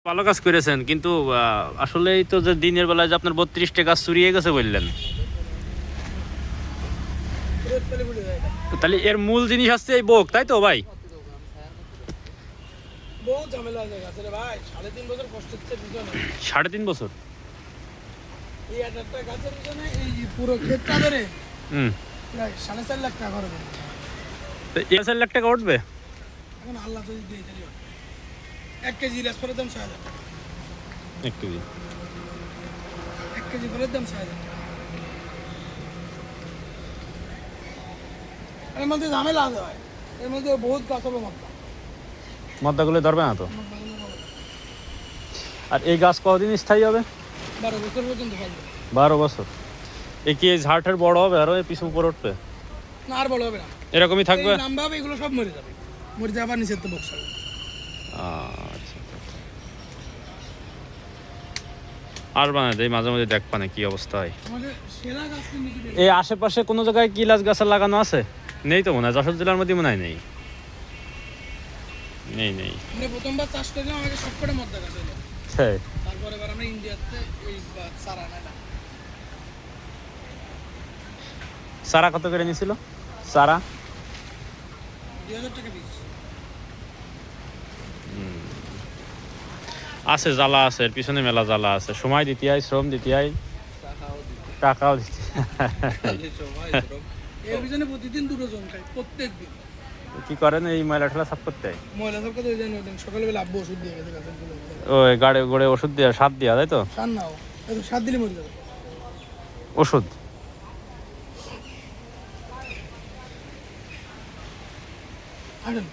ভালো কাজ করেছেন, কিন্তু আসলেই তো যে দিনের বেলায় যে আপনার 32টা গাছ চুরিয়ে গেছে বললেন, তাহলে এর মূল জিনিস হচ্ছে এই বোক, তাই তো ভাই? বহুত ঝামেলা হয়ে গেছে রে ভাই, 3.5 বছর কষ্ট হচ্ছে পিছনে। 3.5 বছর এই একটা গাছের পিছনে এই পুরো ক্ষেতটা ধরে প্রায় 4.5 লাখ টাকা খরচ হবে। তো 4 লাখ টাকা উঠবে এখন আল্লাহ যদি দিয়ে তাহলে 1 কেজি রেসপরের দাম 6,000 টাকা। 1 কেজি 1 কেজি ফলের দাম 6,000 টাকা। এর মধ্যে ঝামেলা আছে ভাই, এর মধ্যে বহুত গাছ হবে মদ্দাগুলো ধরবে না তো। আর এই গাছ কতদিন স্থায়ী হবে? 12 বছর পর্যন্ত ফলবে। 12 বছর। এই কি এই ঝাড়টার বড় হবে আরো পিছু উপর উঠবে? না, আর বড় হবে না, এরকমই থাকবে। লম্বা হবে, এগুলো সব মরে যাবে, মরে যাবার নিচে তো বক্স হবে। আচ্ছা, আর বানায় দেয় মাঝে মাঝে, দেখ পানে কি অবস্থা হয়। আমাদের সেরা গাছ এই আশেপাশে কোনো জায়গায় কি গাছ গাছ লাগানো আছে? নেই তো মনে হয়, যশোর জেলার মধ্যে মনে হয় নেই। নেই নেই আমরা প্রথমবার চাষ করলাম, আমাকে সবকটা মদ্দা গাছ হলো। হ্যাঁ, তারপরে এবার আমরা ইন্ডিয়াতে এই চারা আনাইলাম। চারা কত করে নিয়েছিল? চারা 2,000 টাকা পিস। আছে, জ্বালা আছে, এর পিছনে মেলা জ্বালা আছে। সময় দিতে হয়, শ্রম দিতে হয়, টাকাও দিতে এর পিছনে প্রতিদিন 2 জন খাই, প্রত্যেক দিন। কি করেন এই ময়লা ঠেলা সাফ করতে হয়? ময়লা সব কথা জানি, সকালবেলা আব্বু ওষুধ দিয়ে গেছে গাছের গুলো। ওই গাড়ে গড়ে ওষুধ দেওয়া, সার দেওয়া, তাই তো? সার নাও, সার দিলে মরে যাবে ওষুধ হাঁটেন।